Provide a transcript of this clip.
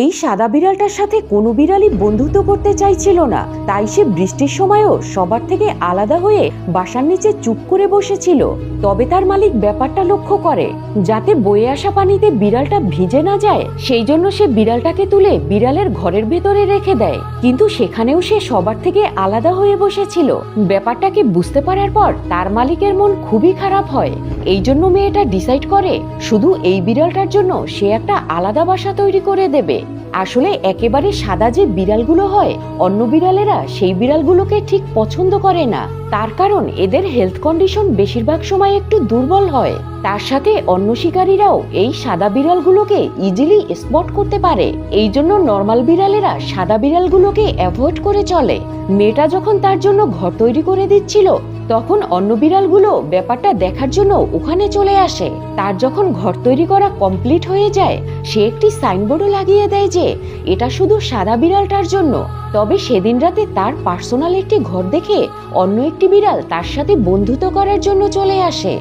এই সাদা বিড়ালটার সাথে কোনো বিড়ালই বন্ধুত্ব করতে চাইছিল না, তাই সে বৃষ্টির সময়ও সবার থেকে আলাদা হয়ে বাসার নিচে চুপ করে বসেছিল। তবে তার মালিক ব্যাপারটা লক্ষ্য করে, যাতে বয়ে আসা পানিতে বিড়ালটা ভিজে না যায়, সেই জন্য সে বিড়ালটাকে তুলে বিড়ালের ঘরের ভেতরে রেখে দেয়। কিন্তু সেখানেও সে সবার থেকে আলাদা হয়ে বসেছিল। ব্যাপারটাকে বুঝতে পারার পর তার মালিকের মন খুবই খারাপ হয়। এই জন্য মেয়েটা ডিসাইড করে শুধু এই বিড়ালটার জন্য সে একটা আলাদা বাসা তৈরি করে দেবে। আসলে একেবারে সাদা যে বিড়ালগুলো হয়, অন্য বিড়ালেরা সেই বিড়ালগুলোকে ঠিক পছন্দ করে না। তার কারণ এদের হেলথ কন্ডিশন বেশিরভাগ সময় একটু দুর্বল হয়। তার সাথে অন্য শিকারীরাও এই সাদা বিড়ালগুলোকে ইজিলি স্পট করতে পারে। এই জন্য নর্মাল বিড়ালেরা সাদা বিড়ালগুলোকে অ্যাভয়েড করে চলে। মেয়েটা যখন তার জন্য ঘর তৈরি করে দিচ্ছিল, তখন অন্য বিড়ালগুলো ব্যাপারটা দেখার জন্য ওখানে চলে আসে। তার যখন ঘর তৈরি করা কমপ্লিট হয়ে যায়, সে একটি সাইনবোর্ডও লাগিয়ে দেয় যে এটা শুধু সাদা বিড়ালটার জন্য। তবে সেদিন রাতে তার পার্সোনাল একটি ঘর দেখে অন্য একটি বিড়াল তার সাথে বন্ধুত্ব করার জন্য চলে আসে।